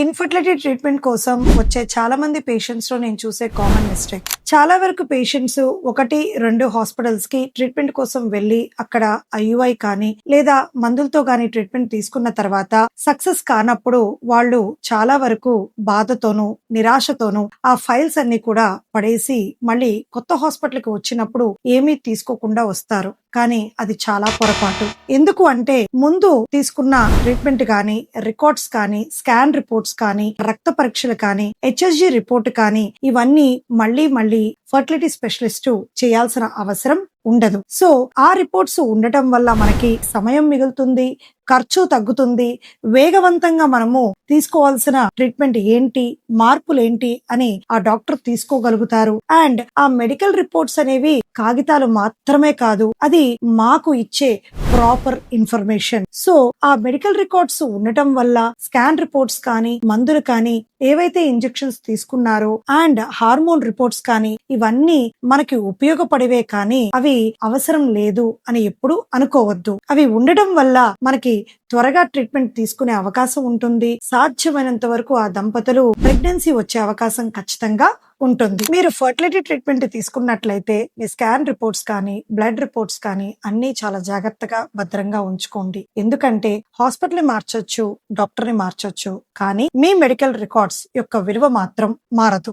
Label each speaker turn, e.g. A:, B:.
A: Infertility treatment కోసం వచ్చే చాలా మంది పేషెంట్స్ లో నేను చూసే కామన్ మిస్టేక్. చాలా వరకు పేషెంట్స్ 1-2 హాస్పిటల్స్ కి ట్రీట్మెంట్ కోసం వెళ్లి అక్కడ ఐయుఐ కానీ లేదా మందులతో గానీ ట్రీట్మెంట్ తీసుకున్న తర్వాత సక్సెస్ కానప్పుడు వాళ్ళు చాలా వరకు బాధతోనూ నిరాశతోనూ ఆ ఫైల్స్ అన్ని కూడా పడేసి మళ్ళీ కొత్త హాస్పిటల్ కి వచ్చినప్పుడు ఏమీ తీసుకోకుండా వస్తారు. కానీ అది చాలా పొరపాటు. ఎందుకు అంటే ముందు తీసుకున్న ట్రీట్మెంట్ కానీ, రికార్డ్స్ కానీ, స్కాన్ రిపోర్ట్స్ కానీ, రక్త పరీక్షలు కానీ, హెచ్ఎస్జి రిపోర్ట్ కానీ ఇవన్నీ మళ్ళీ ఫర్టిలిటీ స్పెషలిస్ట్ చేయాల్సిన అవసరం ఉండదు. సో ఆ రిపోర్ట్స్ ఉండటం వల్ల మనకి సమయం మిగులుతుంది, ఖర్చు తగ్గుతుంది, వేగవంతంగా మనము తీసుకోవాల్సిన ట్రీట్మెంట్ ఏంటి, మార్పులు ఏంటి అని ఆ డాక్టర్ తీసుకోగలుగుతారు. అండ్ ఆ మెడికల్ రిపోర్ట్స్ అనేవి కాగితాలు మాత్రమే కాదు, అది మాకు ఇచ్చే ప్రాపర్ ఇన్ఫర్మేషన్. సో ఆ మెడికల్ రికార్డ్స్ ఉండటం వల్ల స్కాన్ రిపోర్ట్స్ కానీ, మందులు కానీ, ఏవైతే ఇంజెక్షన్స్ తీసుకున్నారో అండ్ హార్మోన్ రిపోర్ట్స్ కానీ ఇవన్నీ మనకి ఉపయోగపడేవే కానీ అవి అవసరం లేదు అని ఎప్పుడు అనుకోవద్దు. అవి ఉండటం వల్ల మనకి త్వరగా ట్రీట్మెంట్ తీసుకునే అవకాశం ఉంటుంది. సాధ్యమైనంత వరకు ఆ దంపతులు ప్రెగ్నెన్సీ వచ్చే అవకాశం ఖచ్చితంగా ఉంటుంది. మీరు ఫర్టిలిటీ ట్రీట్మెంట్ తీసుకున్నట్లయితే మీ స్కాన్ రిపోర్ట్స్ కానీ, బ్లడ్ రిపోర్ట్స్ కానీ అన్ని చాలా జాగ్రత్తగా భద్రంగా ఉంచుకోండి. ఎందుకంటే హాస్పిటల్ మార్చొచ్చు, డాక్టర్ ని మార్చొచ్చు, కానీ మీ మెడికల్ రికార్డ్స్ యొక్క విలువ మాత్రం మారదు.